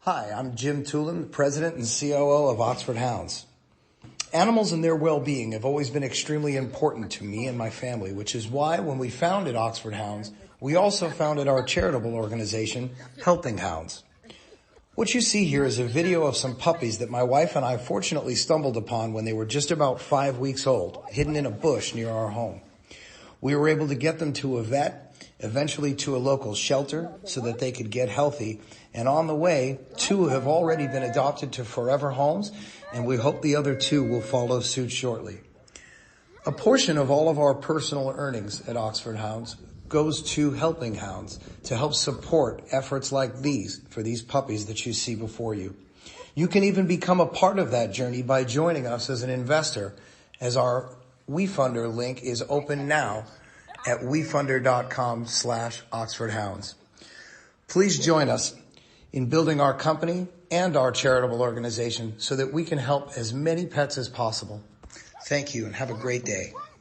Hi, I'm Jim Tulin, President and COO of Oxford Hounds. Animals and their well-being have always been extremely important to me and my family, which is why when we founded Oxford Hounds, we also founded our charitable organization, Helping Hounds. What you see here is a video of some puppies that my wife and I fortunately stumbled upon when they were just about 5 weeks old, hidden in a bush near our home. We were able to get them to a vet, eventually to a local shelter so that they could get healthy. And on the way, 2 have already been adopted to forever homes, and we hope the other 2 will follow suit shortly. A portion of all of our personal earnings at Oxford Hounds goes to Helping Hounds to help support efforts like these for these puppies that you see before you. You can even become a part of that journey by joining us as an investor, as our WeFunder link is open now at wefunder.com/Oxford Hounds. Please join us in building our company and our charitable organization so that we can help as many pets as possible. Thank you and have a great day.